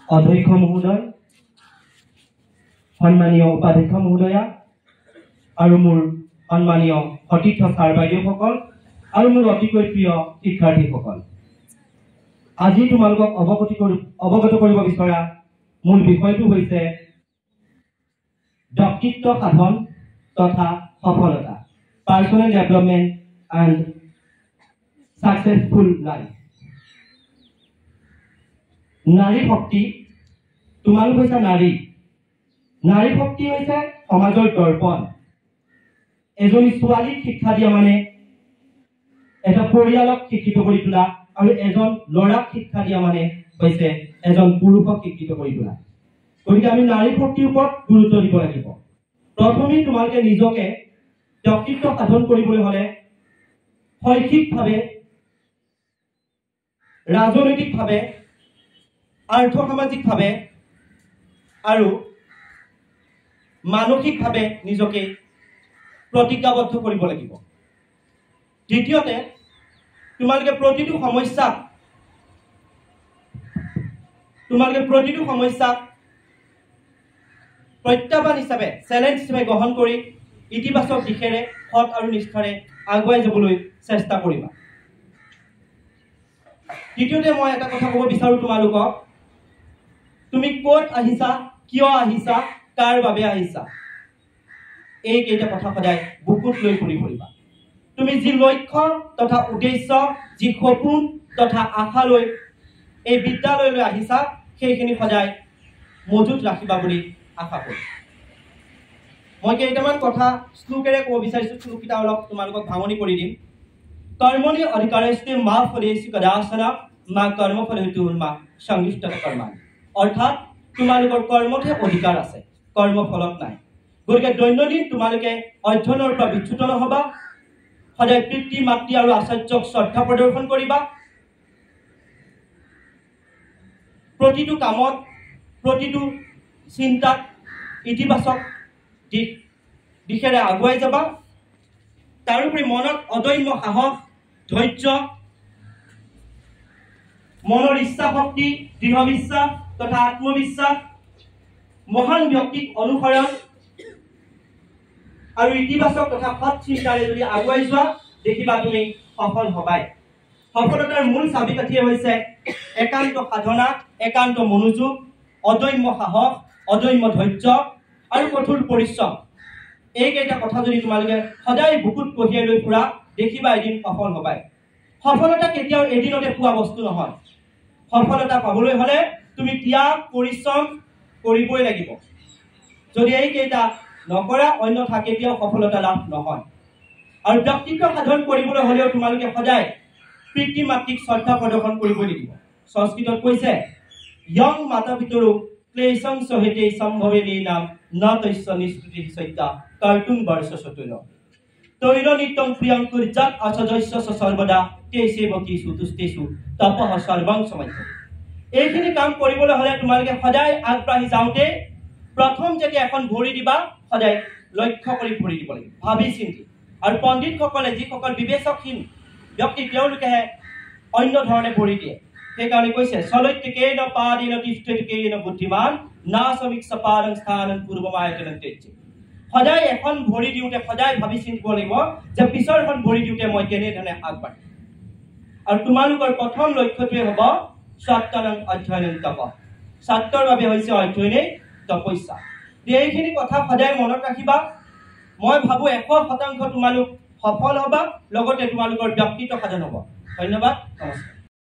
অধ্যক্ষ মহোদয়, সন্মানীয় উপাধ্যক্ষ মহোদয়া আৰু মোৰ সন্মানীয় সতীৰ্থ ছাৰ বাইদেউসকল আৰু মোৰ অতিকৈ প্ৰিয় শিক্ষাৰ্থীসকল, আজি তোমালোকক অৱগত কৰিব বিচৰা মূল বিষয়টো হৈছে ব্যক্তিত্ব সাধন তথা সফলতা, personal development and successful life. নাৰী শক্তি, তোমালোক হৈছে নাৰী। নাৰী শক্তি হৈছে সমাজৰ দৰ্পণ। এজনী ছোৱালীক শিক্ষা দিয়া মানে এটা পৰিয়ালক শিক্ষিত কৰি তোলা, আৰু এজন ল'ৰাক শিক্ষা দিয়া মানে হৈছে এজন পুৰুষক শিক্ষিত কৰি তোলা। গতিকে আমি নাৰী শক্তিৰ ওপৰত গুৰুত্ব দিব লাগিব। প্ৰথমে তোমালোকে নিজকে ব্যক্তিত্ব সাধন কৰিবলৈ হ'লে শৈক্ষিকভাৱে, ৰাজনৈতিকভাৱে, আৰ্থসামাজিকভাৱে আৰু মানসিকভাৱে নিজকে প্ৰতিজ্ঞাবদ্ধ কৰিব লাগিব। দ্বিতীয়তে, তোমালোকে প্ৰতিটো সমস্যাক প্ৰত্যাহ্বান হিচাপে, চেলেঞ্জ হিচাপে গ্ৰহণ কৰি ইতিবাচক দিশেৰে সৎ আৰু নিষ্ঠাৰে আগুৱাই যাবলৈ চেষ্টা কৰিবা। তৃতীয়তে, মই এটা কথা ক'ব বিচাৰোঁ তোমালোকক, তুমি ক'ত আহিছা, কিয় আহিছা, কাৰ বাবে আহিছা, এইকেইটা কথা সদায় বুকুত লৈ ঘূৰি ফুৰিবা। তুমি যি লক্ষ্য তথা উদ্দেশ্য, যি সপোন তথা আশা লৈ এই বিদ্যালয়লৈ আহিছা, সেইখিনি সদায় মজুত ৰাখিবা বুলি আশা কৰোঁ। মই কেইটামান কথা শ্লোকেৰে ক'ব বিচাৰিছোঁ, শ্লোককেইটা অলপ তোমালোকক ভাঙনি কৰি দিম। কৰ্মণি অধিকাৰস্তে মা ফলেষু কদাচন মা কৰ্মফল হেতু মা সংযুক্ততা কৰ্মাণি। অৰ্থাৎ তোমালোকৰ কৰ্মতহে অধিকাৰ আছে, কৰ্মফলত নাই। গতিকে দৈনন্দিন তোমালোকে অধ্যয়নৰ পৰা বিচ্যুত নহবা, সদায় পিতৃ মাতৃ আৰু আচাৰ্যক শ্ৰদ্ধা প্ৰদৰ্শন কৰিবা। প্ৰতিটো কামত, প্ৰতিটো চিন্তাত ইতিবাচক দিশেৰে আগুৱাই যাবা। তাৰোপৰি মনত অদম্য সাহস, ধৈৰ্য, মনৰ ইচ্ছা শক্তি, দৃঢ় বিশ্বাস তথা আত্মবিশ্বাস, মহান ব্যক্তিক অনুসৰণ আৰু ইতিবাচক তথা সৎ চিন্তাৰে যদি আগুৱাই যোৱা, দেখিবা তুমি সফল হবাই। সফলতাৰ মূল চাবিকাঠিয়ে হৈছে একান্ত সাধনা, একান্ত মনোযোগ, অদম্য সাহস, অদম্য ধৈৰ্য আৰু কঠোৰ পৰিশ্ৰম। এইকেইটা কথা যদি তোমালোকে সদায় বুকুত কঢ়িয়াই লৈ ফুৰা, দেখিবা এদিন সফল হবাই। সফলতা কেতিয়াও এদিনতে পোৱা বস্তু নহয়। সফলতা পাবলৈ হ'লে তুমি ত্যাগ পৰিশ্ৰম কৰিবই লাগিব। যদি এইকেইটা নকৰা, অন্যথা কেতিয়াও সফলতা লাভ নহয়। আৰু ব্যক্তিত্ব সাধন কৰিবলৈ হ'লেও তোমালোকে সদায় পিতৃ মাতৃক শ্ৰদ্ধা প্ৰদৰ্শন কৰিবই লাগিব। সংস্কৃতত কৈছে, ইয়ং মাতা পিতৰো ক্লেশং সহেতে সম্ভৱে নাম ন তস্য নিষ্কৃতি সত্যা কৰ্তুং বৰ্ষ চতুল তৈল নিত্যং প্ৰিয়ং কুৰ্যাৎ আচজস্য সৰ্বদা তে সেৱকী সুতুষ্টেষু তপঃ সৰ্বং সমাধ্যতে। এইখিনি কাম কৰিবলৈ হ'লে তোমালোকে সদায় আগবাঢ়ি যাওঁতে প্ৰথম যেতিয়া এখন ভৰি দিবা, সদায় লক্ষ্য কৰি ভৰি দিব লাগিব, ভাবি চিন্তি। আৰু পণ্ডিতসকলে, যিসকল বিবেচকহীন ব্যক্তি, তেওঁলোকেহে অন্য ধৰণে ভৰি দিয়ে। সেইকাৰণে কৈছে, চলৈত্যকেন পাদেন তিষ্ঠত্যকেন বুদ্ধিমান না সমীক্ষ পাদং স্থানং পূৰ্বমায়তনং ত্যজ্য। সদায় এখন ভৰি দিওঁতে সদায় ভাবি চিন্তিব লাগিব যে পিছৰখন ভৰি দিওঁতে মই কেনেধৰণে আগবাঢ়িম। আৰু তোমালোকৰ প্ৰথম লক্ষ্যটোৱে হ'ব সত্যনং অধ্যয়নং তপ। ছাত্ৰৰ বাবে হৈছে অধ্যয়নেই তপস্যা। এইখিনি কথা সদায় মনত ৰাখিবা। মই ভাবোঁ 100% তোমালোক সফল হ'বা, লগতে তোমালোকৰ ব্যক্তিত্ব সাধন হ'ব। ধন্যবাদ, নমস্কাৰ।